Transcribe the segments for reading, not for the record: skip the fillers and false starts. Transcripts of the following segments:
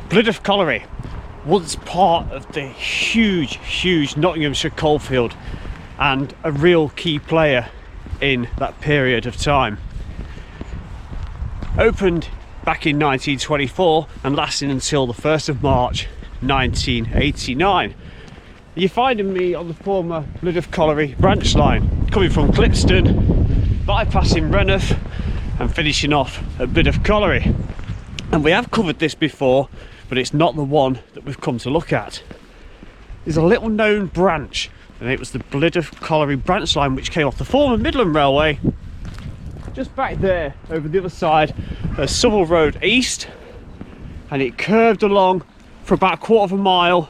Blidworth Colliery, once part of the huge Nottinghamshire coalfield and a real key player in that period of time. Opened back in 1924 and lasting until the 1st of March 1989. You're finding me on the former Blidworth Colliery branch line, coming from Clipstone, bypassing Rainworth and finishing off at Blidworth Colliery. And we have covered this before, but it's not the one that we've come to look at. There's a little known branch, and it was the Blidworth Colliery branch line, which came off the former Midland Railway, just back there over the other side of Southwell Road East, and it curved along for about a quarter of a mile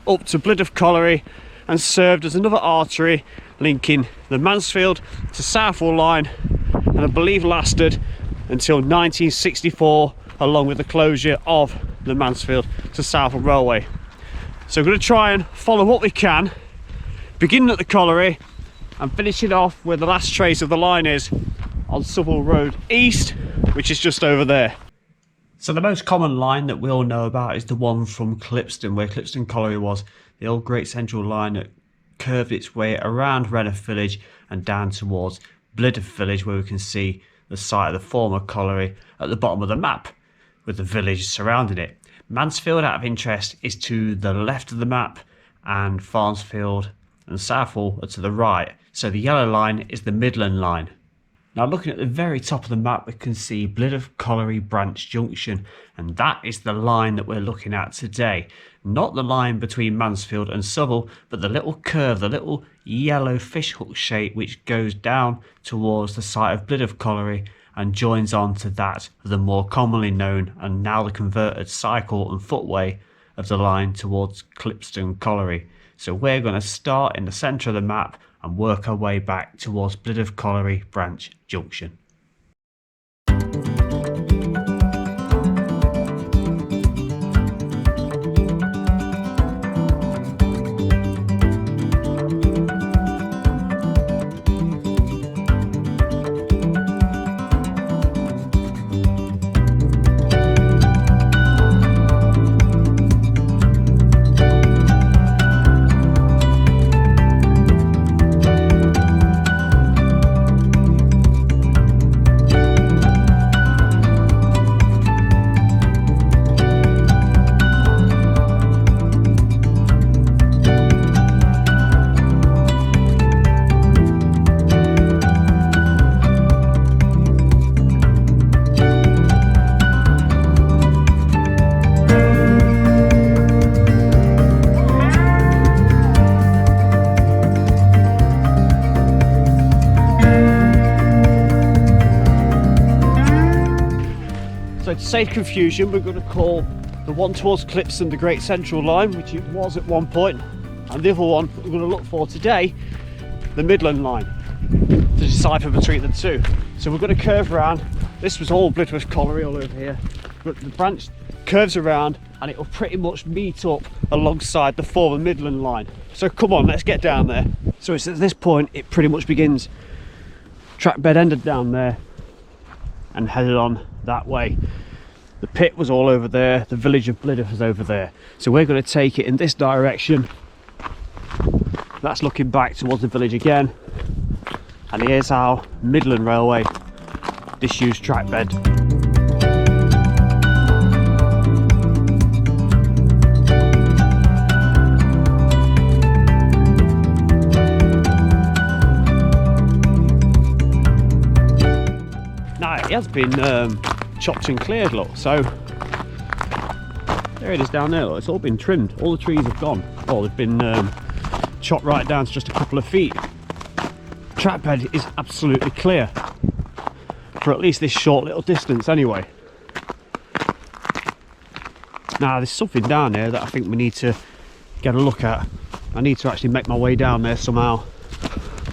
up to Blidworth Colliery and served as another artery linking the Mansfield to Southwell line, and I believe lasted until 1964, along with the closure of the Mansfield to Southwell Railway. So we're going to try and follow what we can, beginning at the colliery and finishing off where the last trace of the line is on Southwell Road East, which is just over there. So the most common line that we all know about is the one from Clipstone, where Clipstone Colliery was, the old Great Central line that curved its way around Rainworth village and down towards Blidworth village, where we can see the site of the former colliery at the bottom of the map, with the village surrounding it. Mansfield, out of interest, is to the left of the map, and Farnsfield and Southwell are to the right. So the yellow line is the Midland line. Now, looking at the very top of the map, we can see Blidworth Colliery Branch Junction, and that is the line that we're looking at today. Not the line between Mansfield and Southwell, but the little curve, the little yellow fishhook shape which goes down towards the site of Blidworth Colliery and joins on to that of the more commonly known and now the converted cycle and footway of the line towards Clipstone Colliery. So we're going to start in the centre of the map and work our way back towards Blidworth Colliery Branch Junction. So to save confusion, we're going to call the one towards Clipstone the Great Central Line, which it was at one point, and the other one we're going to look for today, the Midland Line, to decipher between the two. So we're going to curve around. This was all Blidworth Colliery all over here, but the branch curves around and it will pretty much meet up alongside the former Midland Line. So come on, let's get down there. So it's at this point it pretty much begins. Track bed ended down there and headed on that way. The pit was all over there, the village of Blidworth was over there. So we're going to take it in this direction. That's looking back towards the village again. And here's our Midland Railway disused track bed. Now it has been chopped and cleared, look, so there it is down there, look. It's all been trimmed, all the trees have gone, oh, they've been chopped right down to just a couple of feet. Track bed is absolutely clear for at least this short little distance anyway. Now there's something down there that I think we need to get a look at. I need to actually make my way down there somehow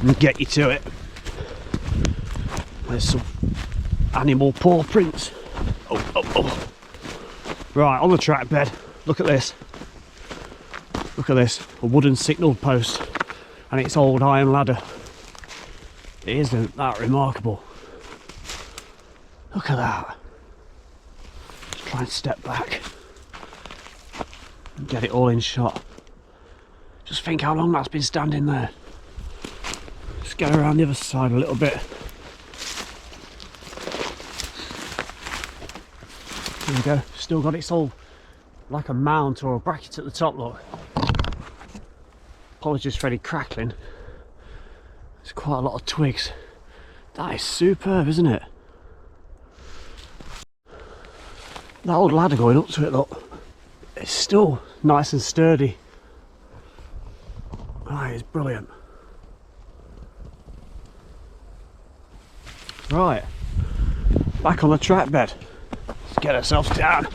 and get you to it. There's some animal paw prints. Oh. Right, on the track bed, look at this. Look at this, a wooden signal post and its old iron ladder. Isn't that remarkable? Look at that. Let's try and step back. get it all in shot. Just think how long that's been standing there. Let's get around the other side a little bit. There we go, still got its all like a mount or a bracket at the top, look. Apologies for any crackling. There's quite a lot of twigs. That is superb, isn't it? That old ladder going up to it, look. It's still nice and sturdy. That is brilliant. Right, back on the track bed. Let's get ourselves down.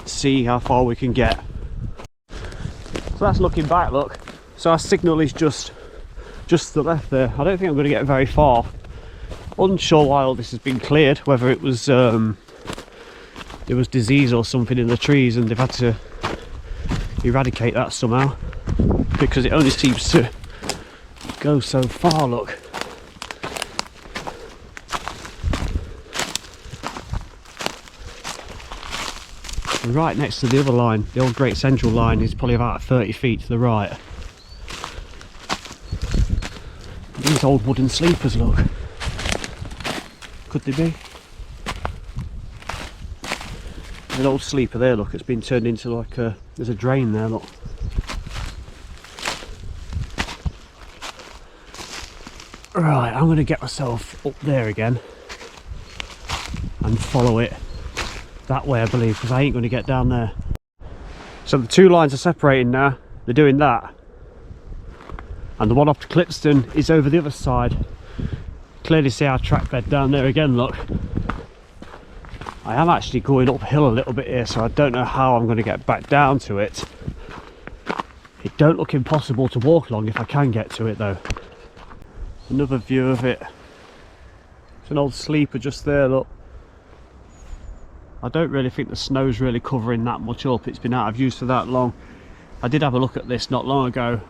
See how far we can get. So that's looking back, look. So our signal is just to the left there. I don't think I'm going to get very far. Unsure why all this has been cleared, whether it was disease or something in the trees and they've had to eradicate that somehow, because it only seems to go so far, look. Right next to the other line, the old Great Central line, is probably about 30 feet to the right. These old wooden sleepers, look. Could they be? An old sleeper there, look, it's been turned into like a, there's a drain there, look. Right, I'm going to get myself up there again and follow it that way, I believe, because I ain't going to get down there. So the two lines are separating now, they're doing that, and the one off to Clipstone is over the other side. Clearly see our track bed down there again, look. I am actually going uphill a little bit here, so I don't know how I'm going to get back down to it. It don't look impossible to walk along if I can get to it though. Another view of it. It's an old sleeper just there, look. I don't really think the snow's really covering that much up. It's been out of use for that long. I did have a look at this not long ago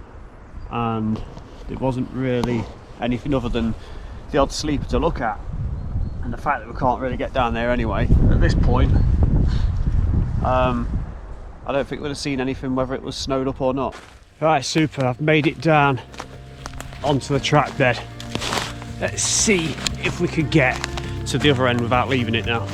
and it wasn't really anything other than the odd sleeper to look at, and the fact that we can't really get down there anyway at this point. I don't think we'd have seen anything whether it was snowed up or not. Right, super, I've made it down onto the track bed. Let's see if we can get to the other end without leaving it now.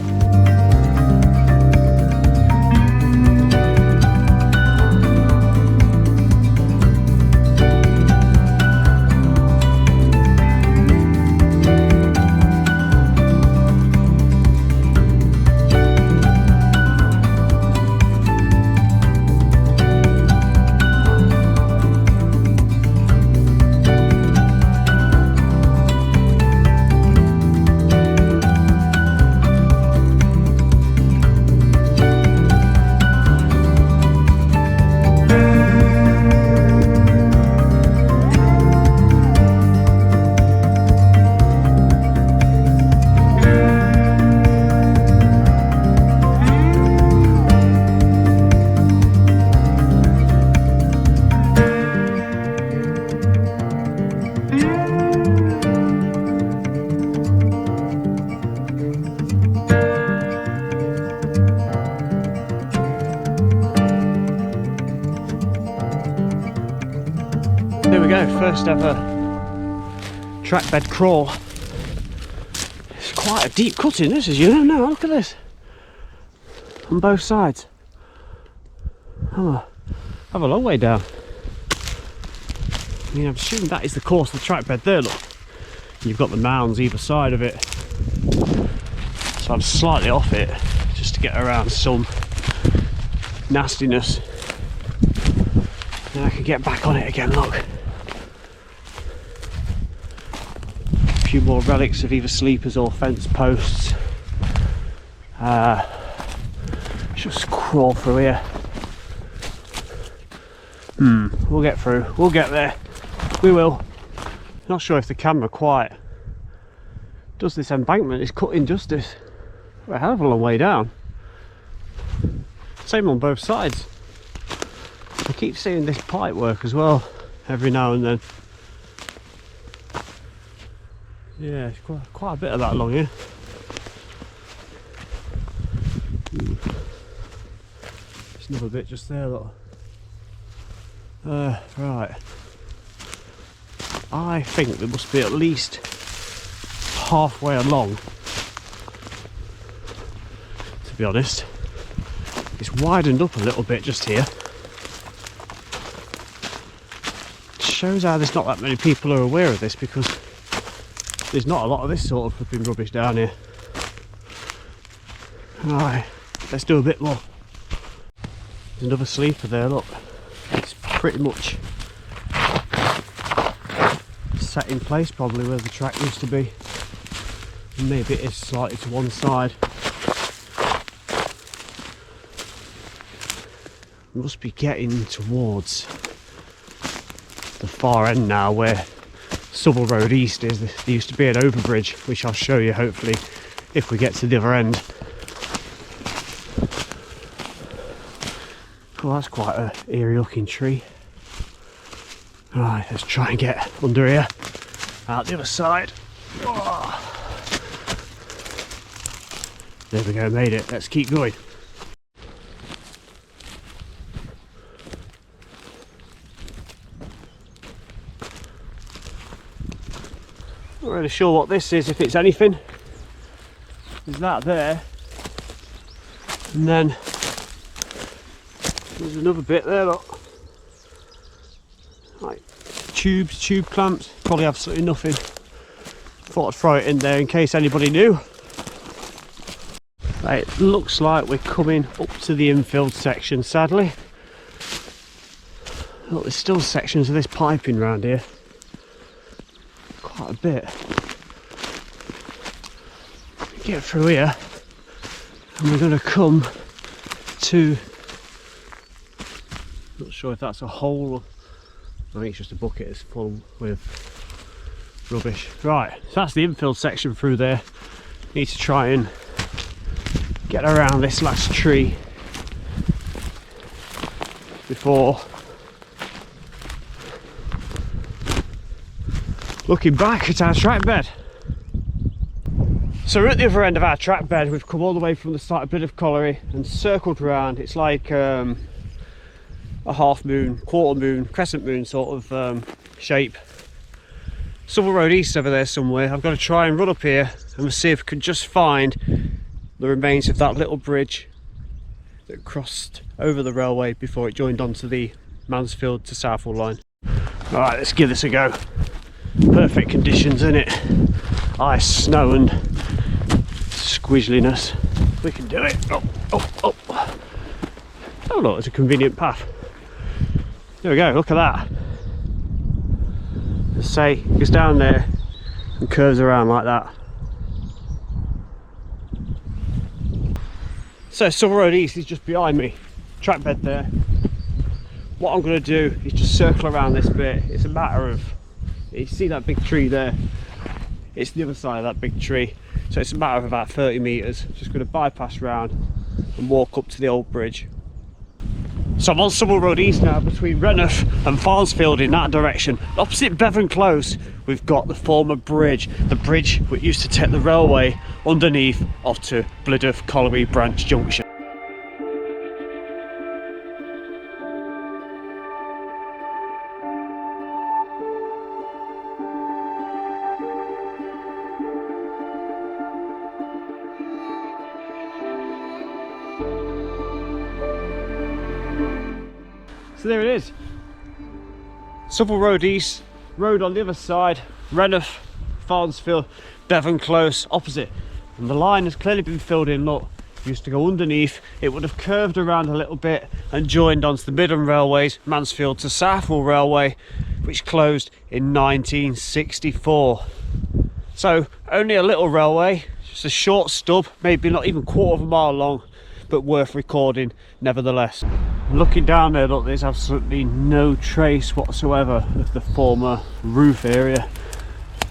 There we go, first ever track bed crawl. It's quite a deep cutting, this is, you know, now look at this. On both sides. Oh, have a long way down. I mean, I'm assuming that is the course of the track bed there, look. You've got the mounds either side of it. So I'm slightly off it, just to get around some nastiness. Then I can get back on it again, look. A few more relics of either sleepers or fence posts. Just crawl through here. We'll get through, we'll get there. We will. Not sure if the camera quite does this embankment. It's cut injustice. We're a hell of a long way down. Same on both sides. I keep seeing this pipe work as well every now and then. Yeah, it's quite a bit of that along here. It's Another bit just there, look. Right. I think there must be at least halfway along. To be honest, it's widened up a little bit just here. It shows how there's not that many people who are aware of this, because there's not a lot of this sort of flipping rubbish down here. Right, let's do a bit more. There's another sleeper there, look. It's pretty much set in place probably where the track used to be. And maybe it is slightly to one side. We must be getting towards the far end now where Southwell Road East is. There used to be an overbridge, which I'll show you hopefully if we get to the other end. Well, that's quite an eerie looking tree. Right, let's try and get under here, out the other side. Oh. There we go, made it. Let's keep going. Not really sure what this is, if it's anything. There's that there, and then there's another bit there, look. Like tube clamps. Probably absolutely nothing. Thought I'd throw it in there in case anybody knew. Right, it looks like we're coming up to the infield section, sadly. Look, there's still sections of this piping around here. Quite a bit. Get through here and we're going to come to, not sure if that's a hole, I think it's just a bucket that's full with rubbish. Right, so that's the infield section through there. Need to try and get around this last tree before looking back at our track bed. So we're at the other end of our track bed. We've come all the way from the site of Blidworth Colliery and circled round. It's like a half moon, quarter moon, crescent moon sort of shape. Southwell Road East over there somewhere. I've got to try and run up here and we'll see if we can just find the remains of that little bridge that crossed over the railway before it joined onto the Mansfield to Southwell line. Alright, let's give this a go. Perfect conditions, in it. Ice, snow and squizzliness. We can do it. Oh look, it's a convenient path. There we go, look at that. Let's say it goes down there and curves around like that. So Southwell Road East is just behind me, track bed there. What I'm going to do is just circle around this bit. It's a matter of, you see that big tree there? It's the other side of that big tree. So it's a matter of about 30 metres. Just going to bypass round and walk up to the old bridge. So I'm on Southwell Road East now, between Rainworth and Mansfield in that direction. Opposite Bevan Close, we've got the former bridge. The bridge which used to take the railway underneath off to Blidworth Colliery Branch Junction. So there it is, Southwell Road East, road on the other side, Rainworth, Mansfield, Bevan Close opposite. And the line has clearly been filled in, look, it used to go underneath, it would have curved around a little bit and joined onto the Midland Railways, Mansfield to Southwell Railway, which closed in 1964. So only a little railway, just a short stub, maybe not even quarter of a mile long, but worth recording nevertheless. Looking down there, look, there's absolutely no trace whatsoever of the former roof area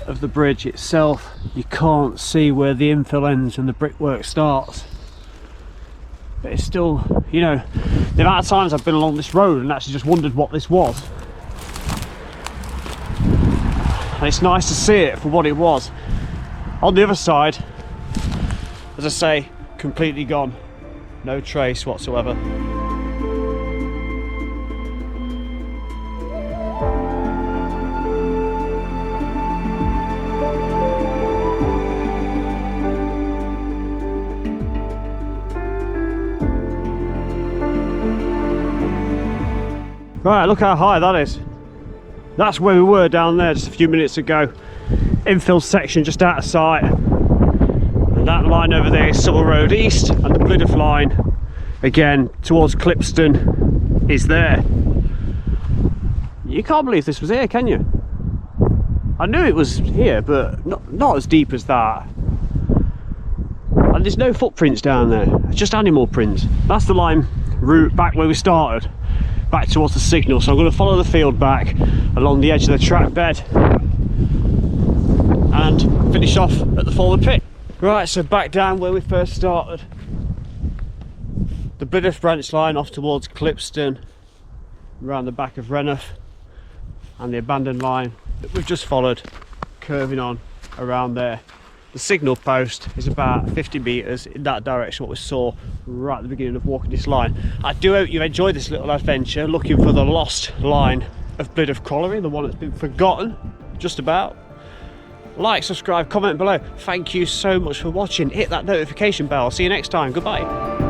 of the bridge itself. You can't see where the infill ends and the brickwork starts. But it's still, you know, the amount of times I've been along this road and actually just wondered what this was. And it's nice to see it for what it was. On the other side, as I say, completely gone. No trace whatsoever. Right, look how high that is. That's where we were down there just a few minutes ago. Infill section just out of sight. And that line over there is Southwell Road East, and the Blidworth line, again, towards Clipstone, is there. You can't believe this was here, can you? I knew it was here, but not as deep as that. And there's no footprints down there, it's just animal prints. That's the line route back where we started, back towards the signal. So I'm going to follow the field back along the edge of the track bed and finish off at the former pit. Right, so back down where we first started. The Blidworth branch line off towards Clipstone, around the back of Rainworth, and the abandoned line that we've just followed, curving on around there. The signal post is about 50 metres in that direction, what we saw right at the beginning of walking this line. I do hope you enjoyed this little adventure, looking for the lost line of Blidworth Colliery, the one that's been forgotten, just about. Like, subscribe, comment below. Thank you so much for watching. Hit that notification bell. I'll see you next time. Goodbye.